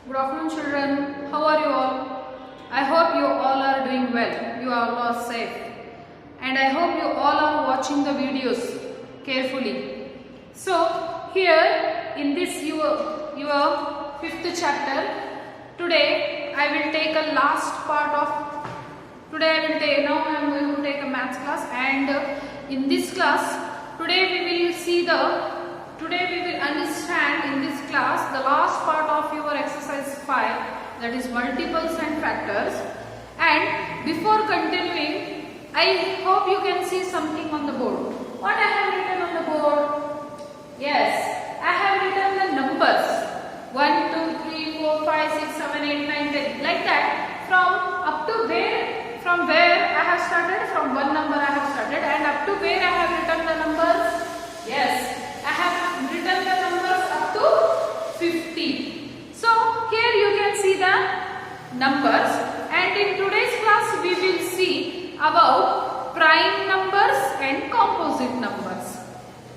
Good afternoon, children. How are you all? I hope you all are doing well. You all are safe. And I hope you all are watching the videos carefully. So, here in this your fifth chapter, today I will take a last part of, now I am going to take a maths class, and in this class, today we will understand in this class the last part of your exercise 5, that is multiples and factors. And before continuing, I hope you can see something on the board. What I have written on the board? Yes, I have written the numbers 1, 2, 3, 4, 5, 6, 7, 8, 9, 10, like that, from where I have started, from one number I have started, and up to where I have written the numbers. Yes, I have written the numbers up to 50. So here you can see the numbers, and in today's class we will see about prime numbers and composite numbers.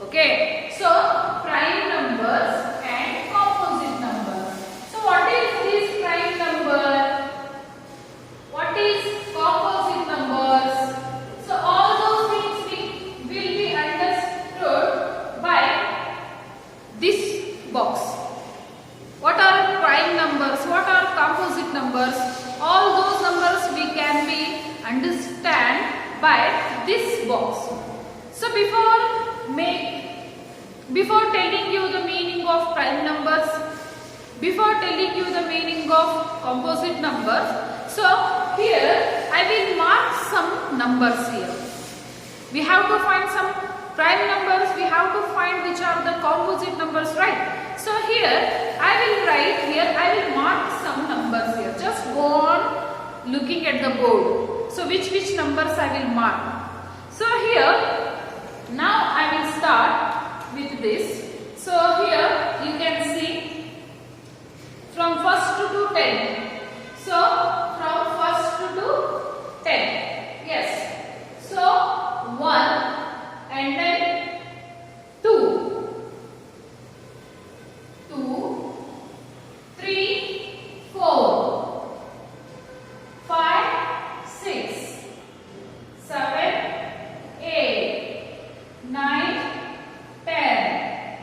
Okay, so prime numbers and composite numbers. So what is this prime number? What is composite numbers? So all those things will be understood by this box. What are prime numbers? What are composite numbers? All those numbers we can be understand by this box. So before telling you the meaning of prime numbers, before telling you the meaning of composite numbers, so here I will mark some numbers here. We have to find some prime numbers, we have to find which are the composite numbers, right? So here I will mark some numbers here. Just go on looking at the board. So which numbers I will mark. So here, now I will start with this. So here you can see from first to 10. So from first to 10. Yes. So 1 and then 2, 3, 4, 5, 6, 7, 8, 9, 10,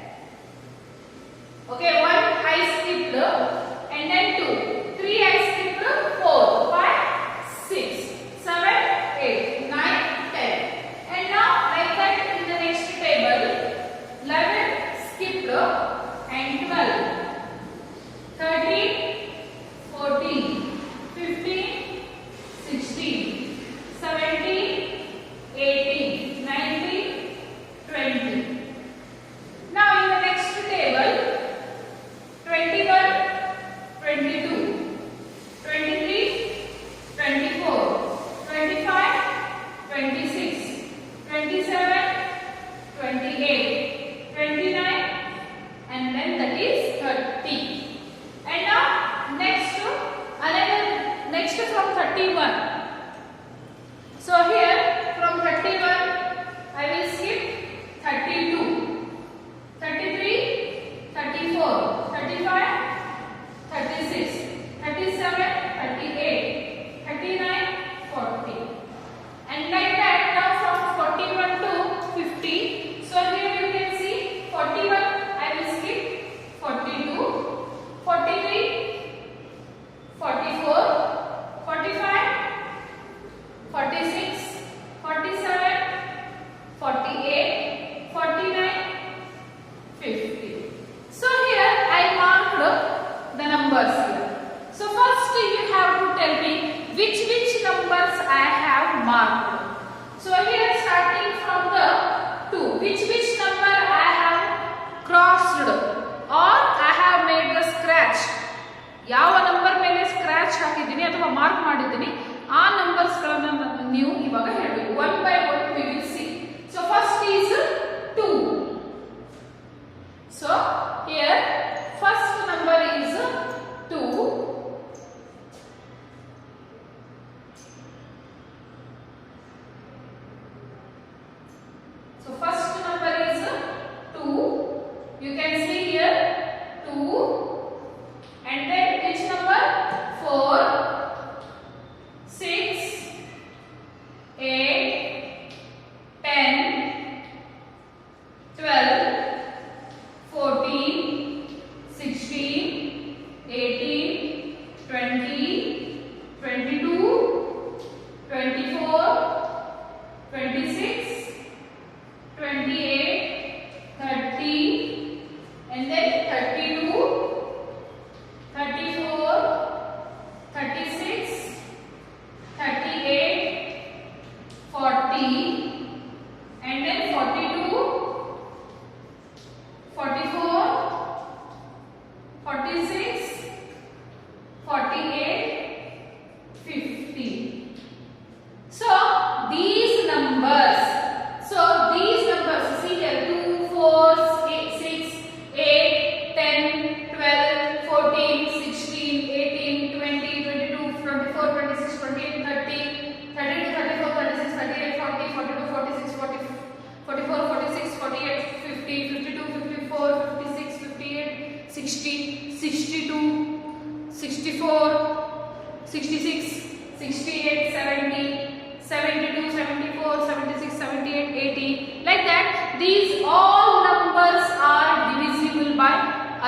60, 62, 64, 66, 68, 70, 72, 74, 76, 78, 80, like that. These all numbers are divisible by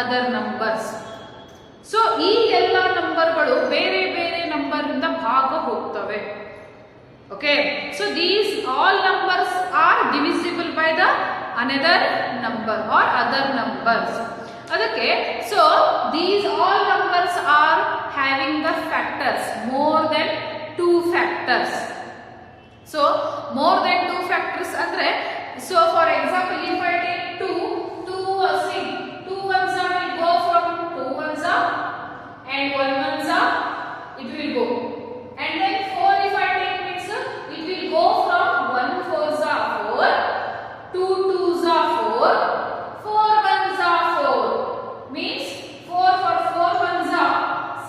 other numbers. So ಈ ಎಲ್ಲ ನಂಬರ್ಗಳು ಬೇರೆ ಬೇರೆ number ಇಂದ ಭಾಗ ಹೋಗ್ತವೆ. Okay, so these all numbers are divisible by the another number or other numbers. ಅದಕ್ಕೆ so these all numbers are having the factors more than 2 factors. So more than 2 factors andre, so for example if I take 2 ones will go from 2 ones and 1 ones it will go, and then 4 if I take mix it will go from 1 fours 4, 2 twos 4, 4 ones 4, means 4 for 4 ones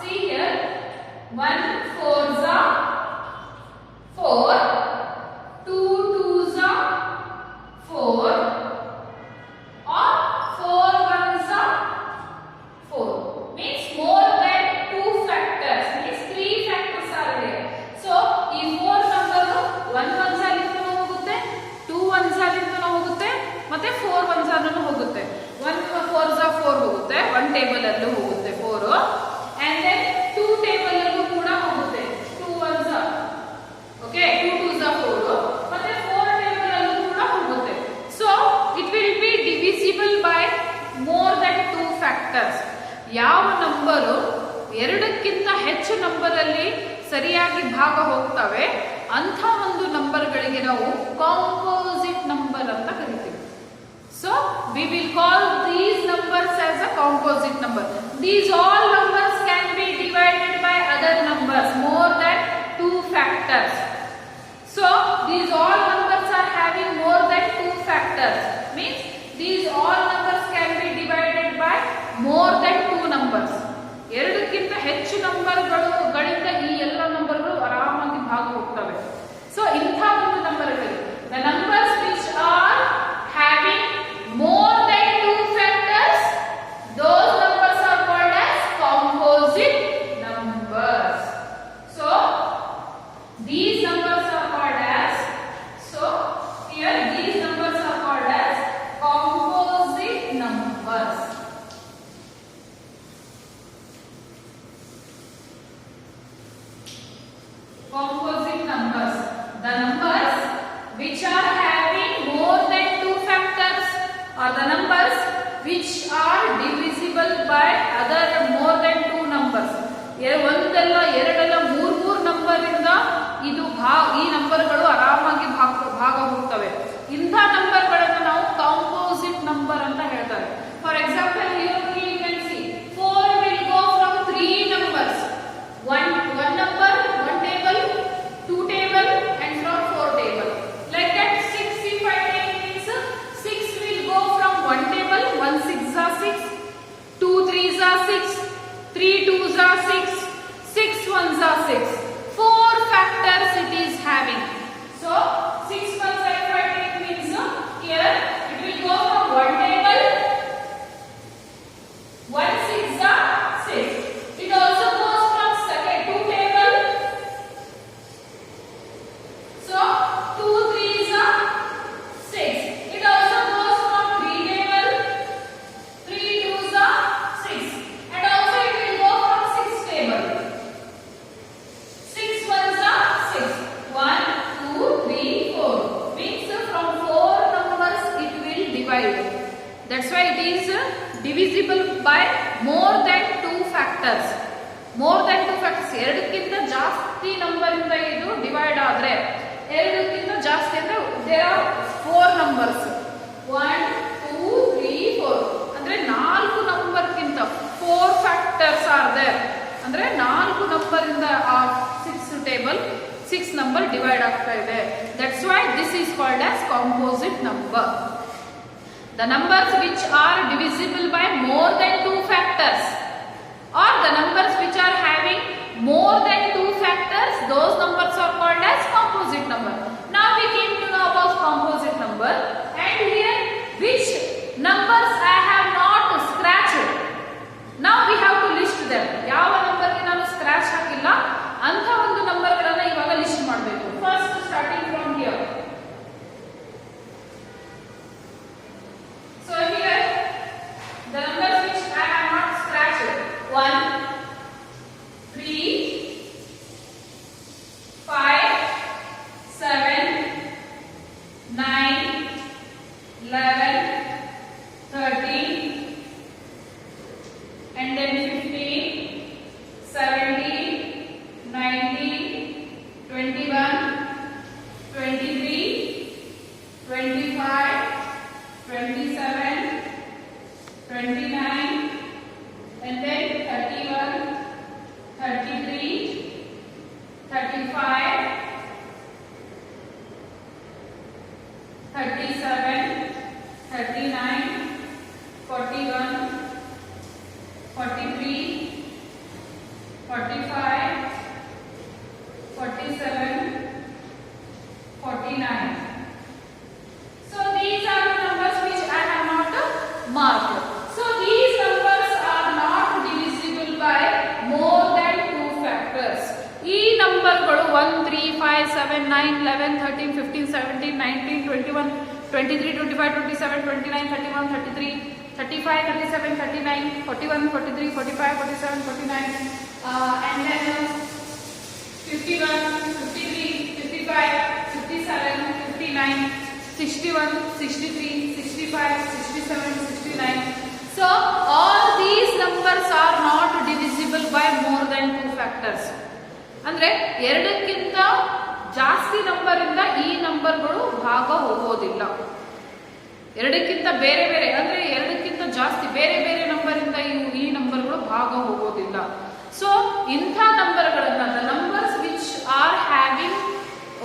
see here 1 fours 4, 2 twos 4, or 4 ones 4, means more than 2 factors, means 3 factors are there. So ಈ 4 number 1 ones ಅಲ್ಲಿಂದನೂ ಹೋಗುತ್ತೆ, 2 ones ಅಲ್ಲಿಂದನೂ ಹೋಗುತ್ತೆ, ಮತ್ತೆ 4 ones ಅಲ್ಲಿಂದನೂ ಹೋಗುತ್ತೆ. 1 fours 4 ಹೋಗುತ್ತೆ, 1 table ಅಲ್ಲೂ ಹೋಗುತ್ತೆ 4, and then 2 table ಅಲ್ಲೂ ಕೂಡ ಹೋಗುತ್ತೆ 2 ones, okay, 2 twos 4, ಮತ್ತೆ 4 ಟೇಬಲ್ ಅಲ್ಲೂ ಕೂಡ ಹೋಗುತ್ತೆ. So it will be divisible by more than 2 factors. ಯಾವ ನಂಬರು ಎರಡಕ್ಕಿಂತ ಹೆಚ್ಚು ನಂಬರ್ ಅಲ್ಲಿ ಸರಿಯಾಗಿ ಭಾಗ ಹೋಗ್ತವೆ ಅಂಥ ಒಂದು ನಂಬರ್ಗಳಿಗೆ ನಾವು ಕಾಂಪೋಸಿಟ್ ನಂಬರ್ ಅಂತ ಕರಿತೀವಿ. So we will call these numbers as a composite number. These all numbers can be divided by other numbers more than 2 factors. So these all numbers are having more than 2 factors, means these all numbers can be divided by more than 2 numbers. ಎರಡಕ್ಕಿಂತ ಹೆಚ್ಚು ನಂಬರ್ಗಳಿಂದ ಈ ಎಲ್ಲ ನಂಬರ್ಗಳು ಆರಾಮಾಗಿ ಭಾಗ ಹೋಗ್ತವೆ. So ಇಂಥ ಒಂದು ನಂಬರ್ಗಳು the numbers which are having more than 2 factors, those numbers are called as composite numbers. So these numbers are called as, so here these numbers are called as composite numbers. Composite numbers, the numbers which are having more than 2 factors, or the numbers which are divisible by other more than 2 numbers. ಒಂದಲ್ಲ ಎರಡಲ್ಲ ಮೂರು number ಇಂದ ಇದು ಈ ನಂಬರ್ಗಳು ಆರಾಮಾಗಿ ಭಾಗ ಹೋಗ್ತವೆ. ಇಂಥ ನಂಬರ್ಗಳನ್ನು ನಾವು ಕಾಂಪೋಸಿಟ್ ನಂಬರ್ ಅಂತ ಹೇಳ್ತಾರೆ. For example here you can see 4 will go from 3 numbers, one number, 1 table, 2 table, and from 4 table. Like that 6 if I take means 6 will go from 1 table, 1 6s are 6, 2 3s are 6, 3 2s are 6, 6 1s are 6. 4 factors it is having. So 6 ones if I take means here it will go from 1 table, 1 6s are 6. It also goes from 2 table. So 2 3s are 6. It also goes from 3 table, 3 2s are 6, and also it will go from 6 table. 6 ones are 6. 1 2 3 4, means from 4 numbers it will divide. That's why it is divisible by more than 2 factors. More than 2 factors, ಎರಡಕ್ಕಿಂತ ಜಾಸ್ತಿ number ಇಂದ ಇದು divide ಆದ್ರೆ, ಎರಡಕ್ಕಿಂತ ಜಾಸ್ತಿ ಅಂದ್ರೆ there are 4 numbers, 1 2 3 4, ಅಂದ್ರೆ 4 ನಂಬರ್ಗಿಂತ 4 factors are there, ಅಂದ್ರೆ 4 ನಂಬರ್ ಇಂದ 6 ಟೇಬಲ್ 6 ನಂಬರ್ ಡಿವೈಡ್ ಆಗ್ತಾ ಇದೆ. That's why this is called as composite number. The numbers which are divisible by more than 2 factors, or the numbers which are having more than 2 factors, those numbers are called as composite number. Now we came to know about composite number, and here which numbers I have not scratched. 11, 13, 15, 17, 19, 21, 23, 25, 27, 29, 31, 33, 35, 37, 39, 41, 43, 45, 47, 49, and then 51, 53, 55, 57, 59, 61, 63, 65, 67, 69. So all these numbers are not divisible by more than 2 factors. ಅಂದ್ರೆ ಎರಡಕ್ಕಿಂತ ಜಾಸ್ತಿ number ಇಂದ ಈ ನಂಬರ್ಗಳು ಭಾಗ ಹೋಗೋದಿಲ್ಲ. ಎರಡಕ್ಕಿಂತ ಬೇರೆ ಬೇರೆ ಅಂದ್ರೆ ಎರಡಕ್ಕಿಂತ ಜಾಸ್ತಿ ಬೇರೆ ಬೇರೆ ನಂಬರ್ ಇಂದ ಈ ನಂಬರ್ಗಳು ಭಾಗ ಹೋಗೋದಿಲ್ಲ. ಸೊ ಇಂಥ ನಂಬರ್ಗಳನ್ನ the numbers which are having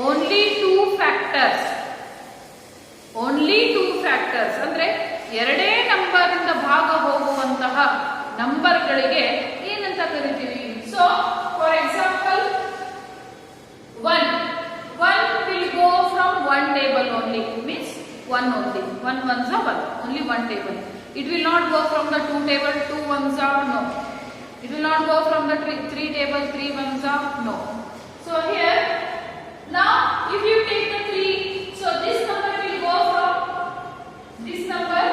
only 2 factors, only 2 factors ಅಂದ್ರೆ ಎರಡೇ ನಂಬರ್ ಇಂದ ಭಾಗ ಹೋಗುವಂತಹ ನಂಬರ್ಗಳಿಗೆ ಏನಂತ ಕರಿತೀವಿ? So for example 1 will go from one table only, means 1 only, 1 ones are 1, only one table. It will not go from the 2 table, 2 ones are no. It will not go from the 3 table, 3 ones are no. So here, now if you take the 3, so this number will go from this number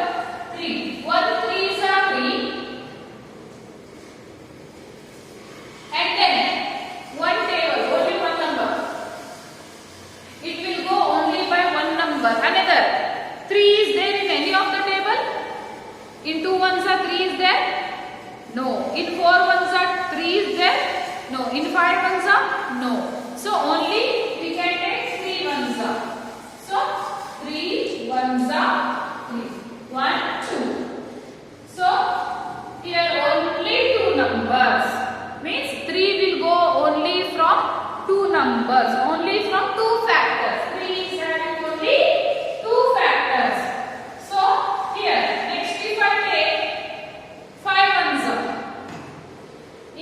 3. 1 3s are 3, and then 1 table, only one number. It will go only by one number. Another 3 is there in any of the table? In 2 ones are 3 is there? No. In 4 ones are 3 is there? No. In 5 ones are? No. So only we can take 3 ones are. So 3 ones are 3. 1, 2. So here only 2 numbers. Means 3 will go only from 2 numbers, only from 2 factors. 3 is having only 2 factors. So here next if I take 5 ones up.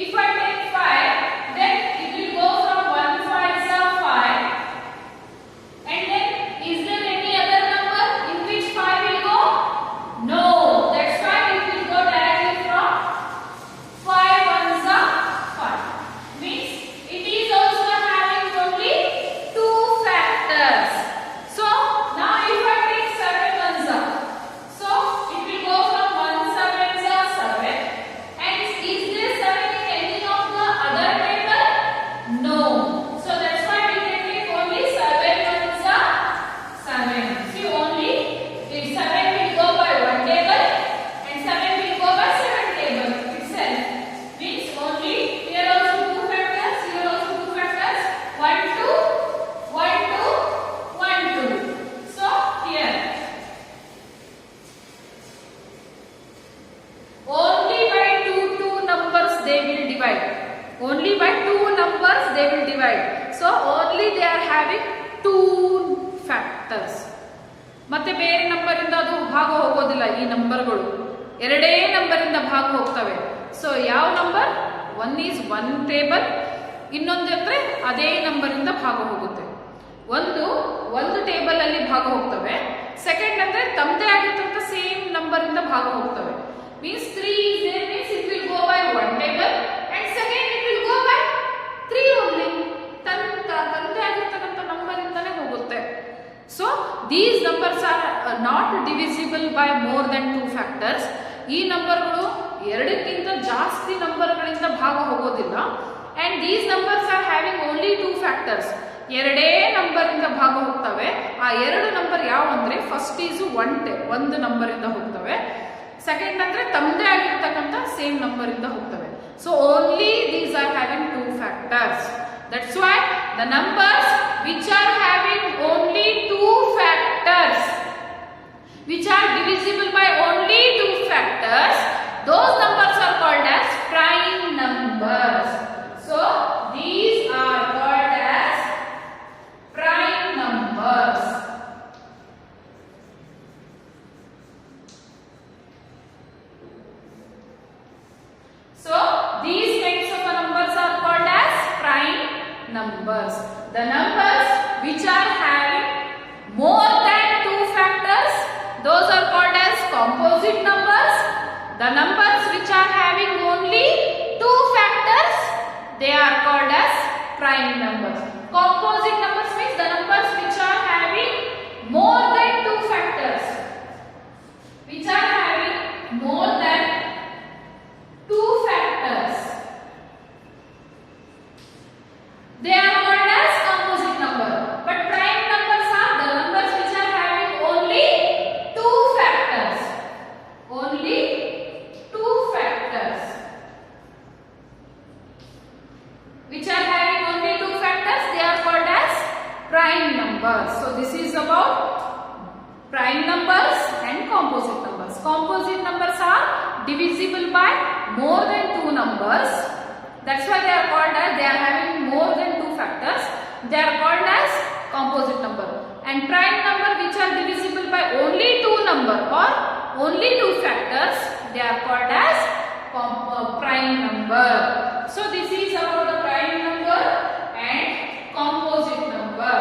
If I take 5, then it will go from 1 5s are 5. And then is there any other number in which 5 will go? No. That's why it will go directly from 5 ones are 5. Means it is also having only 2 factors. So now if I take 7 ones up, so it will go from 1 7s are 7. And is there 7 in any of the other table? No. So that's why we can take only 7 ones are 7. See, only if 7 will go by 1 table and 7 will go by 7 table itself. Means only here also 2 factors, here also 2 factors. 1 2, 1 2, 1 2. So here only by 2 numbers they will divide. Only by 2 numbers they will divide. So only they are having 2 factors. ಮತ್ತೆ ಬೇರೆ number ಇಂದ ಅದು ಭಾಗ ಹೋಗೋದಿಲ್ಲ. ಈ ನಂಬರ್ಗಳು ಎರಡೇ number ಇಂದ ಭಾಗ ಹೋಗ್ತವೆ. ಸೊ ಯಾವ ನಂಬರ್? 1 is 1 ಟೇಬಲ್, ಇನ್ನೊಂದು ಅಂದ್ರೆ ಅದೇ ನಂಬರ್ ಇಂದ ಭಾಗ ಹೋಗುತ್ತೆ. ಒಂದು ಟೇಬಲ್ ಅಲ್ಲಿ ಭಾಗ ಹೋಗ್ತವೆ. ಸೆಕೆಂಡ್ ಅಂದ್ರೆ ತಮ್ಮದೇ ಆಗಿರ್ತಂತ ಸೇಮ್ ನಂಬರ್ ಇಂದ ಭಾಗ ಹೋಗ್ತವೆ. Means 3 is there, means it will go by 1 table and second it will go by 3 only. ತಮ್ಮದೇ ಆಗಿರ್ತಕ್ಕಂಥ ನಂಬರ್ ಇಂದಾನೆ ಹೋಗುತ್ತೆ. So these numbers are not divisible by more than 2 factors. ಈ ನಂಬರ್ಗಳು ಎರಡಕ್ಕಿಂತ ಜಾಸ್ತಿ ನಂಬರ್ಗಳಿಂದ ಭಾಗ ಹೋಗೋದಿಲ್ಲ. And these numbers are having only 2 factors. ಎರಡೇ ನಂಬರ್ ಇಂದ ಭಾಗ ಹೋಗ್ತವೆ. ಆ ಎರಡು ನಂಬರ್ ಯಾವ ಅಂದ್ರೆ ಫಸ್ಟ್ ಈಸ್ 1 ನಂಬರ್ ಇಂದ ಹೋಗ್ತವೆ. ಸೆಕೆಂಡ್ ಅಂದ್ರೆ ತಮ್ಮದೇ ಆಗಿರ್ತಕ್ಕಂಥ ಸೇಮ್ ನಂಬರ್ ಇಂದ ಹೋಗ್ತವೆ. So only these are having 2 factors. That's why the numbers which are having only 2 factors, which are divisible by only 2 factors, those numbers are called as prime numbers. So these are called as prime numbers. So these kinds of numbers are called as prime numbers. The numbers which are having more than 2 factors, those are called as composite numbers. The numbers which are having only 2 factors, they are called as prime numbers. Composite numbers means the numbers which are having more than 2 factors. Which are having more than 2 factors. They are called as composite number. But prime numbers are the numbers which are having only 2 factors. Only 2 factors. Which are having only 2 factors, they are called as prime numbers. So this is about prime numbers and composite numbers. Composite numbers are divisible by more than 2 numbers. That's why they are called as, they are having more than 2 factors. They are called as composite number. And prime number which are divisible by only 2 number or only 2 factors, they are called as prime number. So this is about the prime number and composite number.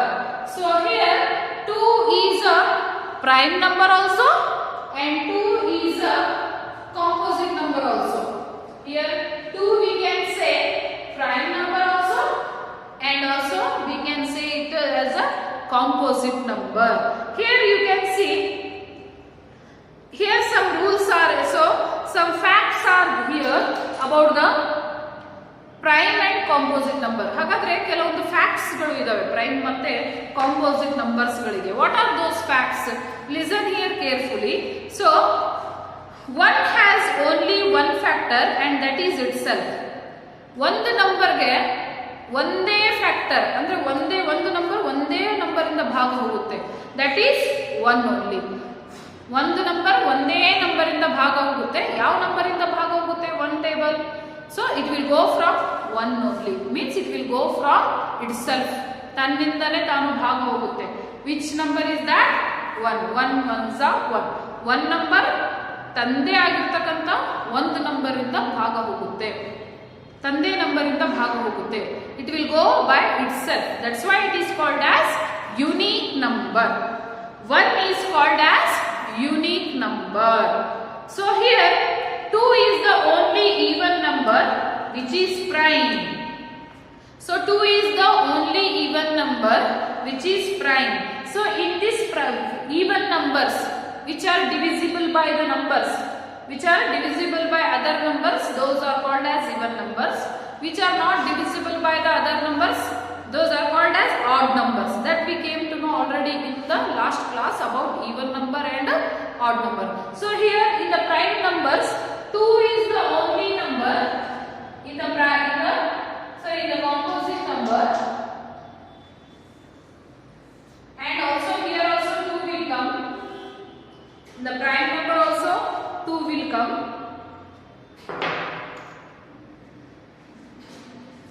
So here 2 is a prime number also and 2 is a composite number also. Here 2 we can say prime number also and also we can say it as a composite number. Here you can see, here some rules are, so some facts are here about the prime and composite number. ಹಾಗಾದ್ರೆ ಕೆಲವೊಂದು facts ಗಳು ಇದಾವೆ prime ಮತ್ತೆ composite numbers ಗಳಿಗೆ. What are those facts? Listen here carefully. So one has only one factor and that is it self. ಒಂದು ನಂಬರ್ಗೆ ಒಂದೇ factor ಅಂದ್ರೆ ಒಂದು ನಂಬರ್ ಒಂದೇ ನಂಬರ್ ಇಂದ ಭಾಗ ಹೋಗುತ್ತೆ. That is one only. ಒಂದು ನಂಬರ್ ಒಂದೇ ನಂಬರ್ ಇಂದ ಭಾಗ ಹೋಗುತ್ತೆ. ಯಾವ ನಂಬರ್ ಇಂದ ಭಾಗ ಹೋಗುತ್ತೆ? One table. So it will go from one only, means it will go from itself. ತನ್ನಿಂದಲೇ ತಾನು ಭಾಗ ಹೋಗುತ್ತೆ. Which number is that? 1. 1 ones are 1. One number ತಂದೆ ಆಗಿರ್ತಕ್ಕಂಥ ಒಂದು ನಂಬರ್ ಇಂದ ಭಾಗ ಹೋಗುತ್ತೆ. ತಂದೆ ನಂಬರ್ ಇಂದ ಭಾಗ ಹೋಗುತ್ತೆ. It will go by itself. That's why it is called as unique number. 1 is called as unique number. So here 2 is the only even number which is prime. So 2 is the only even number which is prime. So in this even numbers which are divisible by the numbers, which are divisible by other numbers, those are called as even numbers. Which are not divisible by the other numbers, those are called as odd numbers. That we came to know already in the last class about even number and odd number. So here in the prime numbers 2 is the only number in the composite number, and also here also 2 will come. In the prime number also 2 will come.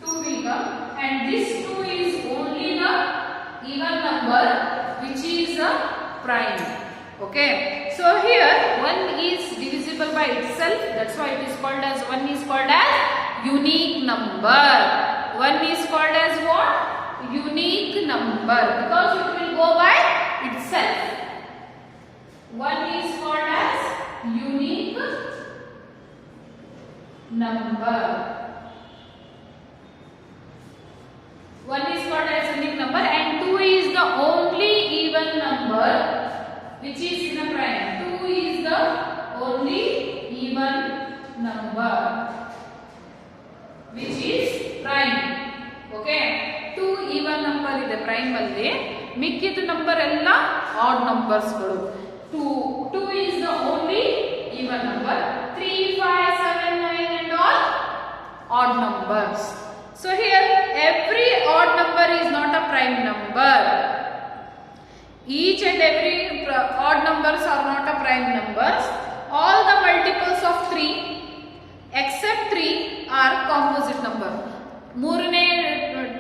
2 will come, and this 2 is only the even number which is a prime. Okay, so here 1 is divisible by itself. That's why it is called as 1 is called as unique number. 1 is called as what? Unique number, because it will go by itself. 1 is called as unique number. 1 is called as unique number and 2 is the only even number which is in a prime. 2 is the only even number which is prime. Okay, 2 even number ಇದೆ prime ಅಲ್ಲಿ. ಮಿಕ್ಕಿದ number ಎಲ್ಲ odd numbers ಗಳು. 2 is the only even number. 3, 5, 7, 9 and all odd numbers. So here every odd number is not a prime number. Each and every odd numbers are not a prime numbers. All the multiples of 3 except 3 are composite number. ಮೂರನೇ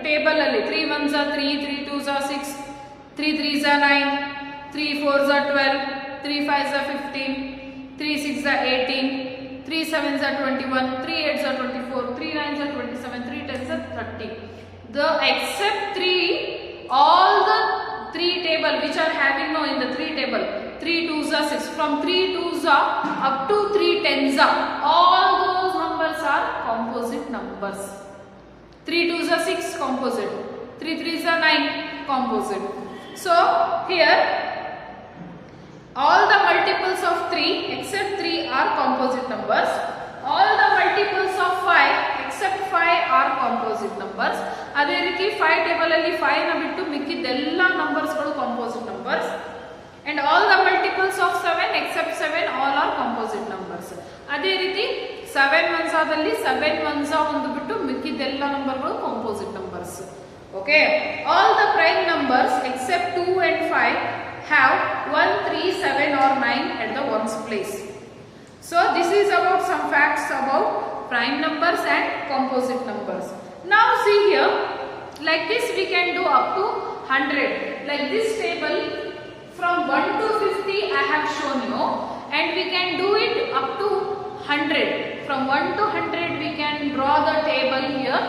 table ಅಲ್ಲಿ 3 1s are 3, 3 2s are 6, 3 3s are 9, 3 4s are 12, 3 5s are 15, 3 6s are 18, 3 7s are 21, 3 8s are 24, 3 9s are 27, 3 10s are 30. The except 3, all the 3 table which are having now in the 3 table, 3 2s are 6, from 3 2s are up to 3 10s are, all those numbers are composite numbers. 3 2s are 6 composite, 3 3s are 9, composite. So here all the multiples of 3 except 3 are composite numbers. All the multiples of 5 except 5 are composite numbers. ಅದೇ ರೀತಿ 5 table ಅಲ್ಲಿ 5 ನ ಬಿಟ್ಟು ಮಿಕ್ಕಿದ್ದೆಲ್ಲ numbers ಗಳು composite numbers. And all the multiples of 7 except 7 all are composite numbers. ಅದೇ ರೀತಿ 7 ಒನ್ಸಾದಲ್ಲಿ 7 ಒನ್ಸಾ ಒಂದು ಬಿಟ್ಟು ಮಿಕ್ಕಿದ್ದೆಲ್ಲ ನಂಬರ್ಗಳು composite numbers. Okay, all the prime numbers except 2 and 5 have 1, 3, 7 or 9 at the ones place. So this is about some facts about prime numbers and composite numbers. Now see here, like this we can do up to 100. Like this table from 1 to 50 I have shown you, and we can do it up to 100. From 1 to 100 we can draw the table here.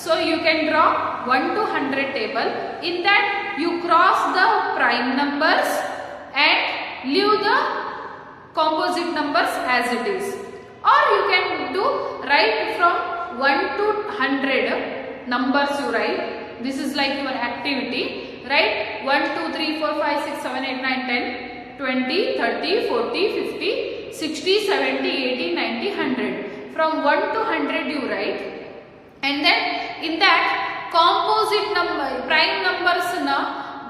So you can draw 1 to 100 table. In that you cross the prime numbers and leave the composite numbers as it is. Or you can do write from 1 to 100 numbers you write. This is like your activity. Write 1, 2, 3, 4, 5, 6, 7, 8, 9, 10, 20, 30, 40, 50, 60, 70, 80, 90, 100. From 1 to 100 you write. And then in that composite number, prime numbers na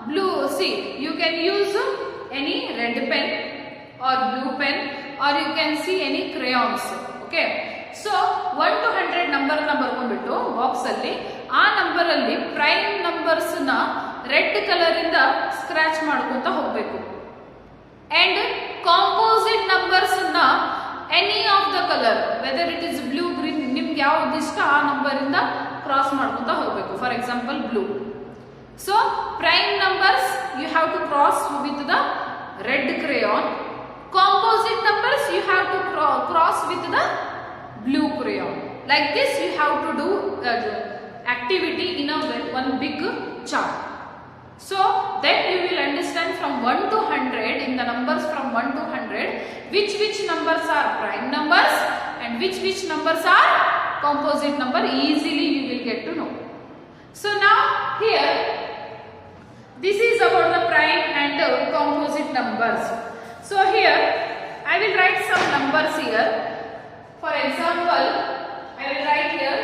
blue, see you can use any red pen or blue pen, or you can see any crayons. Okay, so 1 to 100 number na ಬರ್ಕೊಂಡ್ಬಿಟ್ಟು box ಅಲ್ಲಿ ಆ number ಅಲ್ಲಿ prime numbers ನ red colour ಇಂದ scratch ಮಾಡ್ಕೊಂತ ಹೋಗಬೇಕು. And composite numbers na any of the color, whether it is blue, green, ನಿಮ್ಗೆ ಯಾವ್ದು ಇಷ್ಟ ಆ ನಂಬರ್ ಇಂದ ಕ್ರಾಸ್ ಮಾಡ್ಕೊಂತ ಹೋಗಬೇಕು. For example blue. So prime numbers you have to cross with the red crayon. Composite numbers you have to cross with the blue crayon. Like this you have to do activity in a one big chart. So then you will understand from 1 to 100, in the numbers from 1 to 100, which numbers are prime numbers and which numbers are composite number. Easily you will get to know. So now here this is about the prime and composite numbers. So here I will write some numbers here. For example, I will write here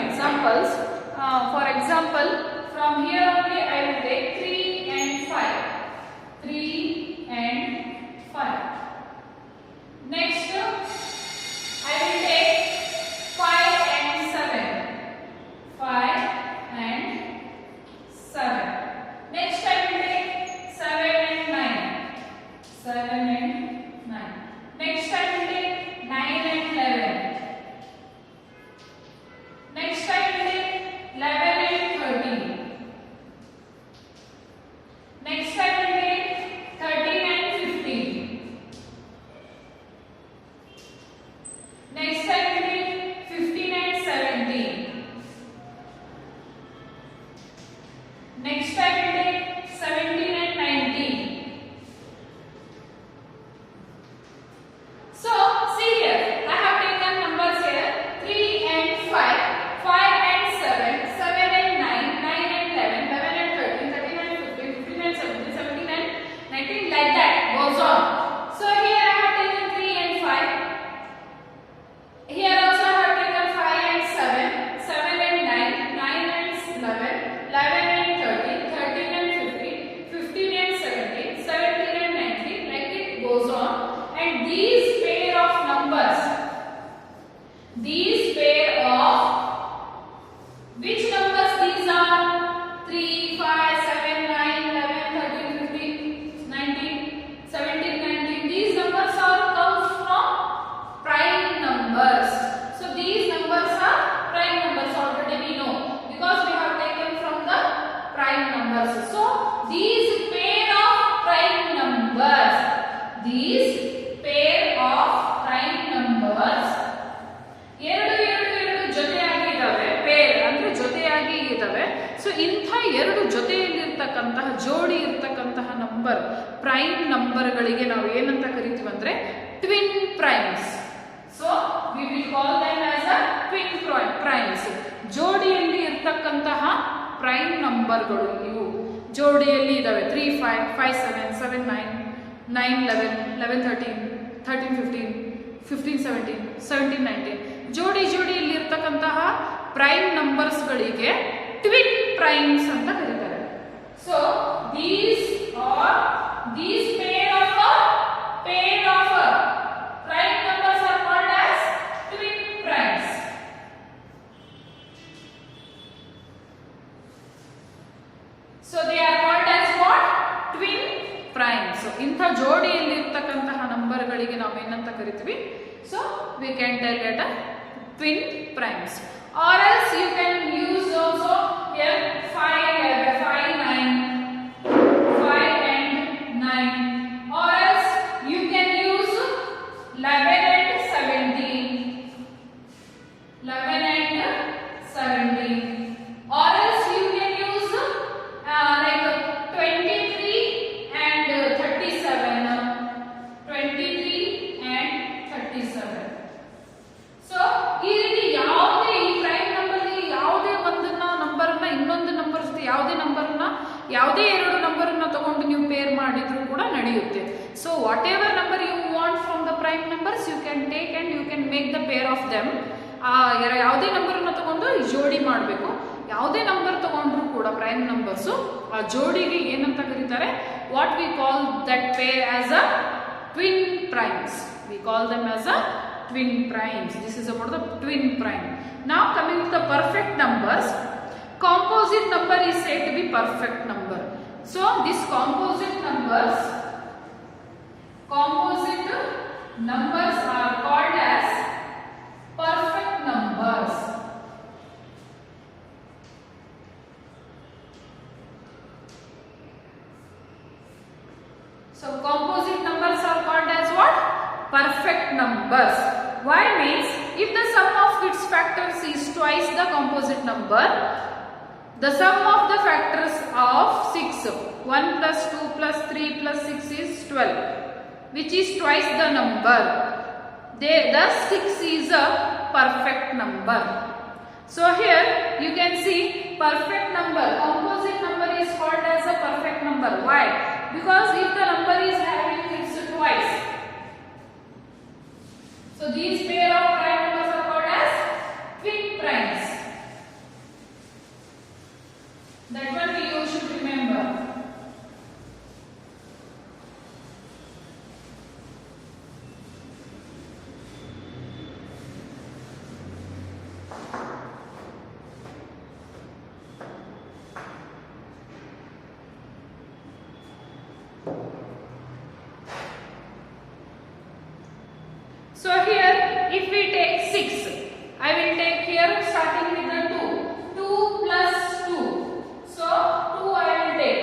examples. For example, from here only I will take 3 and 5. 3 and 5. Next, I will take 5 and 7. 5 and 7. Next, I will take 7 and 9. 7 and 9. Next, I will take 9 and 11. Next I will take 11 and 13. ಇರ್ತಕ್ಕಂತಹ ಜೋಡಿ ಇರ್ತಕ್ಕಂತಹ number prime ನಂಬರ್ಗಳಿಗೆ ನಾವು ಏನಂತ ಕರಿತೀವಿ ಅಂದ್ರೆ twin primes. So we will call them as a twin primes. ಜೋಡಿಯಲ್ಲಿ ಇರ್ತಕ್ಕಂತಹ prime ನಂಬರ್ಗಳು ಇವು ಜೋಡಿಯಲ್ಲಿ ಇದಾವೆ. 3 5 5 7 7 9 9 11 11 13 13 15 15 17 17 19 ಜೋಡಿಯಲ್ಲಿ ಇರ್ತಕ್ಕಂತಹ ಪ್ರೈಮ್ ನಂಬರ್ಸ್ಗಳಿಗೆ ಟ್ವಿನ್ ಪ್ರೈಮ್ಸ್ ಅಂತ ಕರೀತಾರೆ. So these pair of prime numbers are called as twin primes. So they are called as what? Twin primes. So ಇಂಥ ಜೋಡಿಯಲ್ಲಿ ಇರ್ತಕ್ಕಂತಹ ನಂಬರ್ಗಳಿಗೆ ನಾವು ಏನಂತ ಕರಿತೀವಿ? So we can tell it a twin primes. Or else you can use also here 5 9 5 and 9. Or else you can use 11 and 17. 11 and 17. Or else you can use like 23 and 37. 23 and 37. So ಈ ರೀತಿ ಯಾವುದೇ ಈ prime number ಯಾವುದೇ ಒಂದನ್ನ ನಂಬರ್ನ ಇನ್ನೊಂದು number ಜೊತೆ ಯಾವುದೇ ಎರಡು ನಂಬರ್ನ ತಗೊಂಡು ನೀವು ಪೇರ್ ಮಾಡಿದ್ರು ಕೂಡ ನಡೆಯುತ್ತೆ. So whatever number you want from the prime numbers you can take and you can make the pair of them. ಯಾವುದೇ ನಂಬರ್ನ ತಗೊಂಡು ಜೋಡಿ ಮಾಡಬೇಕು. ಯಾವುದೇ ನಂಬರ್ ತಗೊಂಡ್ರು ಕೂಡ ಪ್ರೈಮ್ ನಂಬರ್ಸು ಆ ಜೋಡಿಗೆ ಏನಂತ ಕರೀತಾರೆ? What we call that pair as a twin primes. We call them as a twin primes. This is about the twin prime. Now coming to the perfect numbers, composite number is said to be perfect number. So these composite numbers are called as perfect numbers. So composite numbers are called as what? Perfect numbers. Why? Means if the sum of its factors is twice the composite number, the sum of the factors of 6, 1 plus 2 plus 3 plus 6 is 12, which is twice the number. Thus 6 is a perfect number. So here you can see perfect number, composite number is called as a perfect number. Why? Because if the number is having its twice, so these pair of prime numbers are called as twin primes. That one you should remember. So here if we take 6, I will take here starting with the 2 plus 2. So 2 I will take.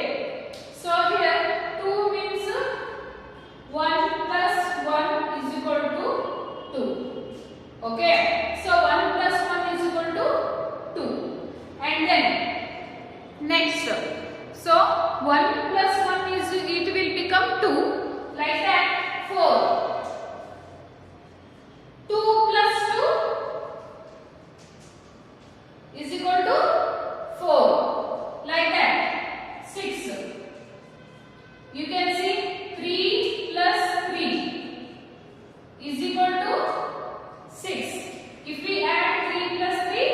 So here 2 means 1 plus 1 is equal to 2. Okay. So 1 plus 1 is equal to 2. And then next. So 1 plus 1 is, it will become 2. Like that 4. 2 plus 2 is equal to 4. Like that. 6. You can see 3 plus 3 is equal to 6. If we add 3 plus 3,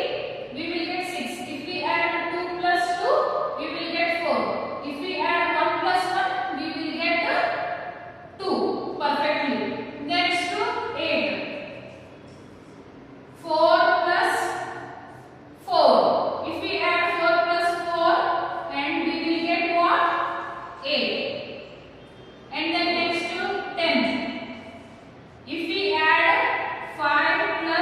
we will get 6. If we add 2 plus 2, we will get 4. If we add 1 plus 1, we will get 2 perfectly. Next to 8. 4 plus 4. If we add 4 plus 4, and we will get what? 8. And then next to 10. If we add 5 plus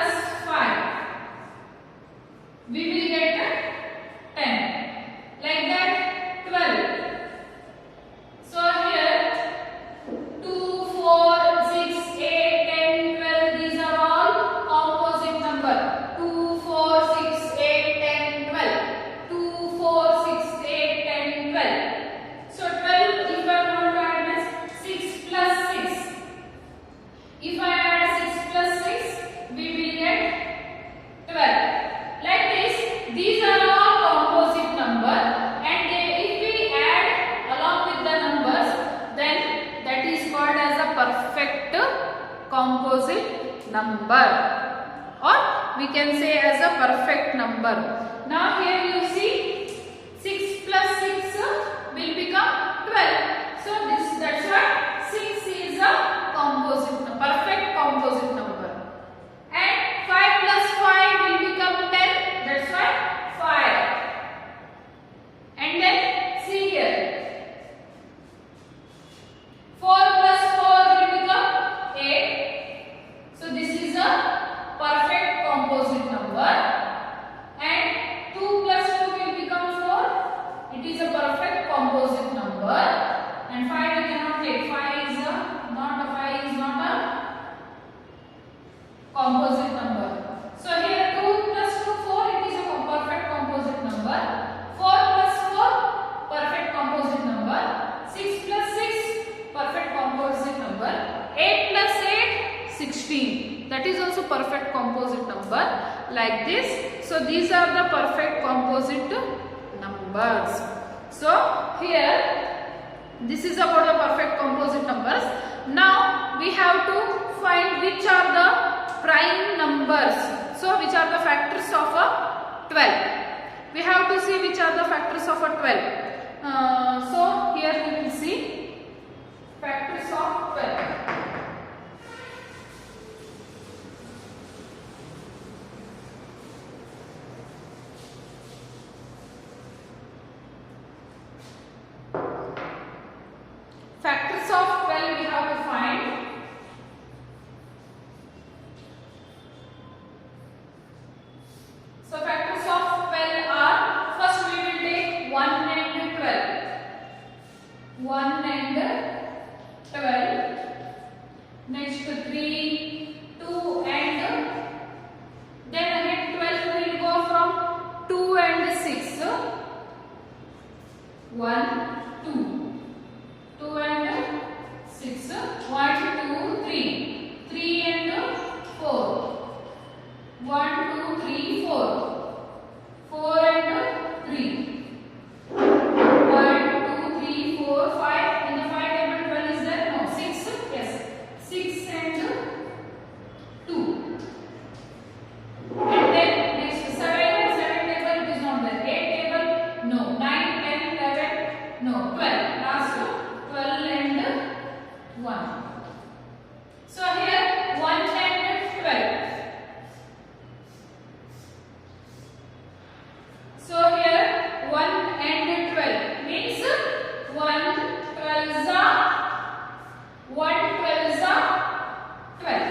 composite number, or we can say as a perfect number. Now here you see 6 plus 6 will become 12. So that's why 6 is a perfect composite number. And 5 plus 5 will become 10. That's why 5. And then see here, 4 plus 4 will become 8. So this is a perfect composite number. And 2 plus 2 will become 4. It is a perfect composite number. And 5 we cannot take. 5 is not a composite number. So here 2 plus 2 4, it is a perfect composite number. 4 plus 4 perfect composite number. 6 plus 6 perfect composite number. 8 plus 8 16. That is also perfect composite number, like this. So these are the perfect composite numbers. So here this is about the perfect composite numbers. Now we have to find which are the prime numbers. So which are the factors of a 12. We have to see which are the factors of a 12. So here we will see factors of 12. Factors of 12 we have to find. So factors of 12 are, first we will take 1 and 12. 1 and 12. Next 3, 2 and then again 12 will go from 2 and 6. 1, 2. 2 and 6. 1, 2, 3. 3 and 4. 1, 2, 3, 4. 4 and 3. 1, 2, 3, 4, 5. In the 5 table 12 is there? No. 6. Yes. 6 and 2. And then next 7 table it is not there. 8 table no. 9, 10, 11 no. 12. Last 12 and 1. So here 1 and 12. So here 1 and 12 means 1 12 12.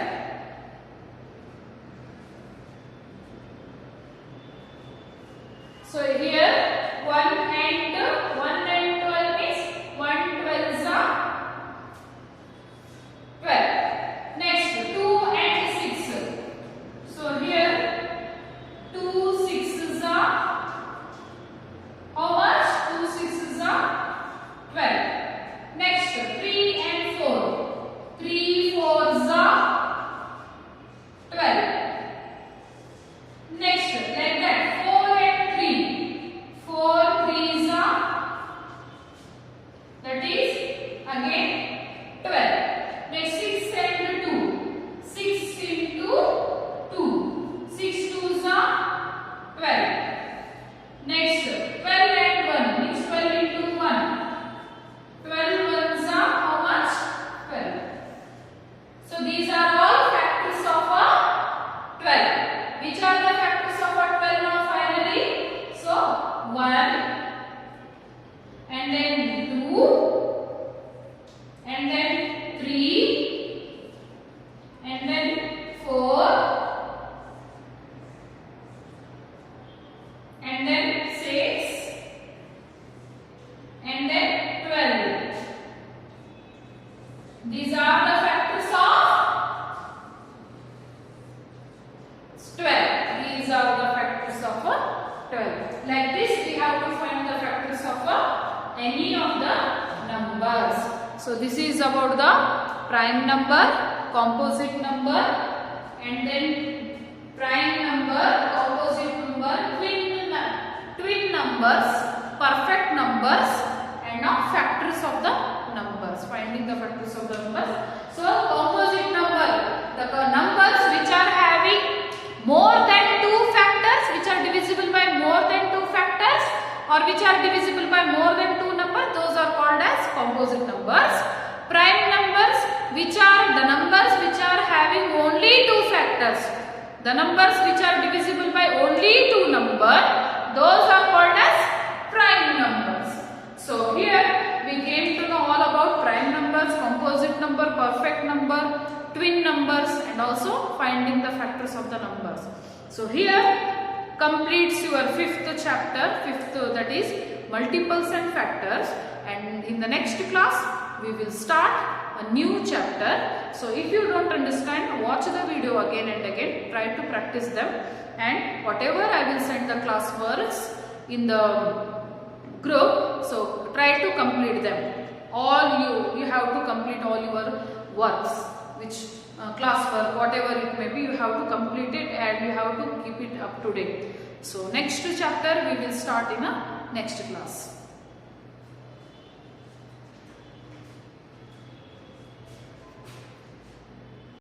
So here 1 and 12 means 1 12 12. Next 2 and 6. So here 2 6 how much? 2 6 12. Next 3 and 4. 3 4 12. Next like that 4 and 3. 4 3 that is again 12. Next 6 and 2. 6 into 2. 6 2 12. Next 12 and 1 means 12 into 1. 12 ones are how much? 12. So these are all factors of a 12. Which are the factors of a 12 now finally? So 1 and then 2 and then 3 and then 4 and then 6 and then 12. These are the factors of 12. These are the factors of 12. Like this we have to find the factors of any of the numbers. So this is about the prime number, composite number, and then prime number, composite number, twin numbers, perfect numbers, and now factors of the numbers. Finding the factors of the numbers. So composite number. the numbers which are having more than 2 factors, which are divisible by more than 2 factors, or which are divisible by more than 2 numbers, those are called as composite numbers. Prime numbers, which are the numbers which are having only 2 factors, the numbers which are divisible by only 2 numbers, those are called as prime numbers. So here we came to know all about prime numbers, composite number, perfect number, twin numbers, and also finding the factors of the numbers. So here completes your 5th chapter, that is multiples and factors, and in the next class we will start a new chapter. So if you don't understand, watch the video again and again, try to practice them, and whatever I will send the class works in the group, so try to complete them. All you have to complete all your works, which class work, whatever it may be, you have to complete it and you have to keep it up to date. So next chapter we will start in a next class.